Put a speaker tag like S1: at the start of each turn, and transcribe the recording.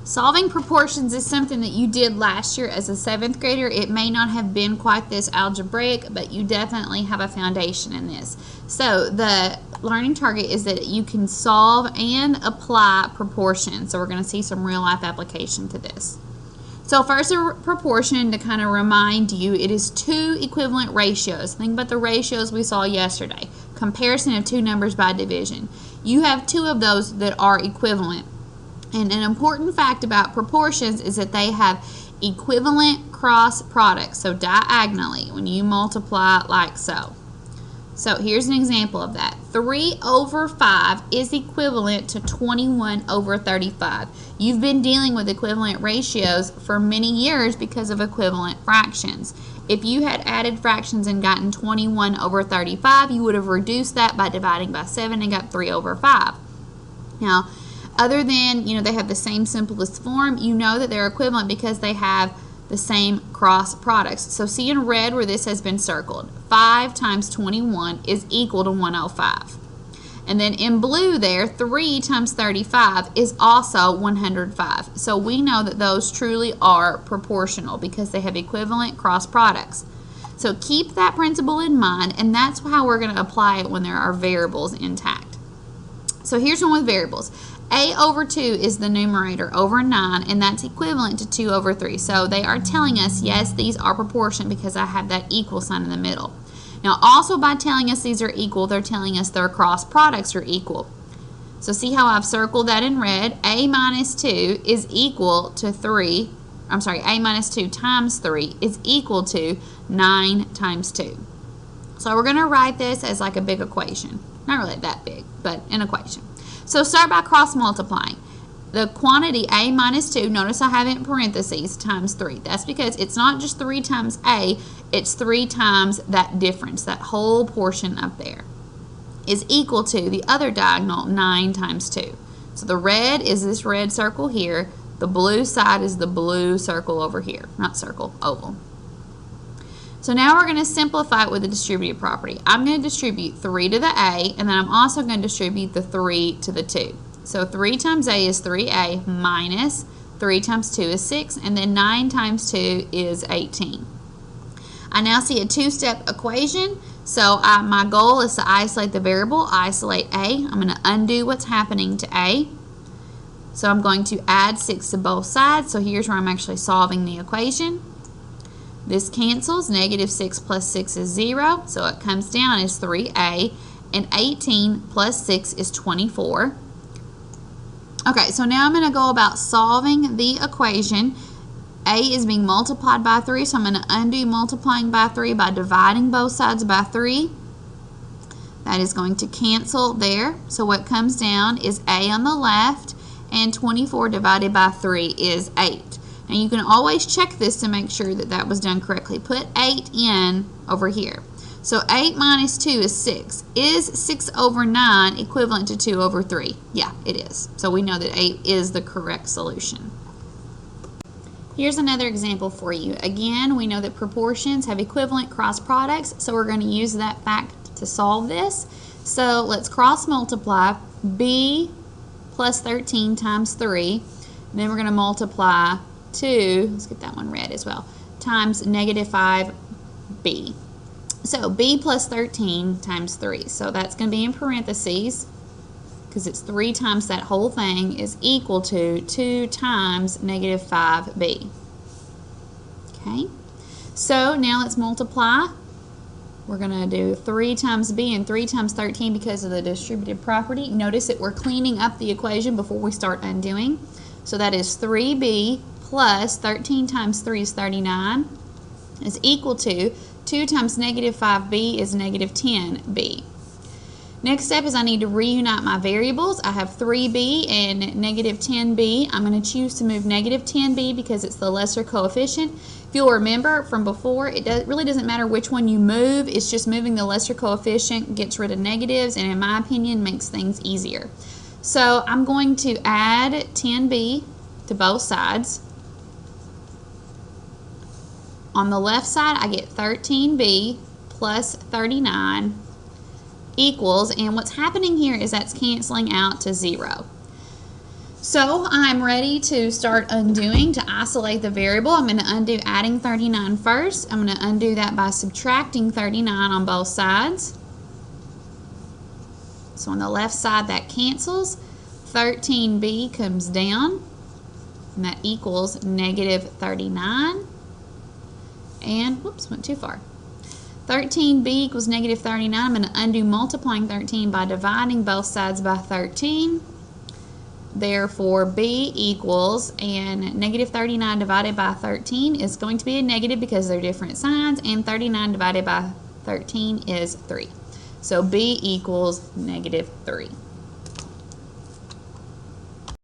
S1: Solving proportions is something that you did last year as a 7th grader. It may not have been quite this algebraic, but you definitely have a foundation in this. So the learning target is that you can solve and apply proportions. So we're going to see some real life application to this. So first, a proportion, to kind of remind you, it is two equivalent ratios. Think about the ratios we saw yesterday. Comparison of two numbers by division. You have two of those that are equivalent. And an important fact about proportions is that they have equivalent cross products, so diagonally, when you multiply like so. So here's an example of that. 3 over 5 is equivalent to 21 over 35. You've been dealing with equivalent ratios for many years because of equivalent fractions. If you had added fractions and gotten 21 over 35, you would have reduced that by dividing by 7 and got 3 over 5. Now, other than, they have the same simplest form, you know that they're equivalent because they have the same cross products. So see in red where this has been circled, 5 times 21 is equal to 105. And then in blue there, 3 times 35 is also 105. So we know that those truly are proportional because they have equivalent cross products. So keep that principle in mind, and that's how we're going to apply it when there are variables intact. So here's one with variables. A over 2 is the numerator over 9, and that's equivalent to 2 over 3. So they are telling us, yes, these are proportion because I have that equal sign in the middle. Now, also by telling us these are equal, they're telling us their cross products are equal. So see how I've circled that in red? A minus 2 is equal to A minus 2 times 3 is equal to 9 times 2. So we're going to write this as like a big equation. Not really that big, but an equation. So start by cross multiplying. The quantity A minus 2, notice I have it in parentheses, times 3. That's because it's not just 3 times A, it's 3 times that difference, that whole portion up there, is equal to the other diagonal, 9 times 2. So the red is this red circle here. The blue side is the blue circle over here. Not circle, oval. So now we're going to simplify it with the distributive property. I'm going to distribute 3 to the A, and then I'm also going to distribute the 3 to the 2. So 3 times A is 3A minus 3 times 2 is 6, and then 9 times 2 is 18. I now see a two-step equation, so my goal is to isolate the variable, isolate A. I'm going to undo what's happening to A. So I'm going to add 6 to both sides, so here's where I'm actually solving the equation. This cancels, negative 6 plus 6 is 0, so it comes down as 3A, and 18 plus 6 is 24. Okay, so now I'm going to go about solving the equation. A is being multiplied by 3, so I'm going to undo multiplying by 3 by dividing both sides by 3. That is going to cancel there. So what comes down is A on the left, and 24 divided by 3 is 8. Now you can always check this to make sure that that was done correctly. Put 8 in over here. So 8 minus 2 is 6. Is 6 over 9 equivalent to 2 over 3? Yeah, it is. So we know that 8 is the correct solution. Here's another example for you. Again, we know that proportions have equivalent cross products, so we're going to use that fact to solve this. So let's cross multiply B plus 13 times 3. And then we're going to multiply 2, let's get that one red as well, times negative 5B. So B plus 13 times 3. So that's going to be in parentheses because it's 3 times that whole thing is equal to 2 times negative 5B. Okay, so now let's multiply. We're going to do 3 times B and 3 times 13 because of the distributive property. Notice that we're cleaning up the equation before we start undoing. So that is 3B plus 13 times 3 is 39 is equal to 2 times negative 5B is negative 10B. Next step is I need to reunite my variables. I have 3B and negative 10B. I'm going to choose to move negative 10B because it's the lesser coefficient. If you'll remember from before, it really doesn't matter which one you move. It's just moving the lesser coefficient gets rid of negatives, and in my opinion makes things easier. So I'm going to add 10B to both sides. On the left side, I get 13B plus 39 equals, and what's happening here is that's canceling out to 0. So I'm ready to start undoing to isolate the variable. I'm going to undo adding 39 first. I'm going to undo that by subtracting 39 on both sides. So on the left side that cancels. 13b comes down, and that equals negative 39. And whoops, went too far. 13b equals negative 39. I'm going to undo multiplying 13 by dividing both sides by 13. Therefore, b equals, and negative 39 divided by 13 is going to be a negative because they're different signs, and 39 divided by 13 is 3. So b equals negative 3.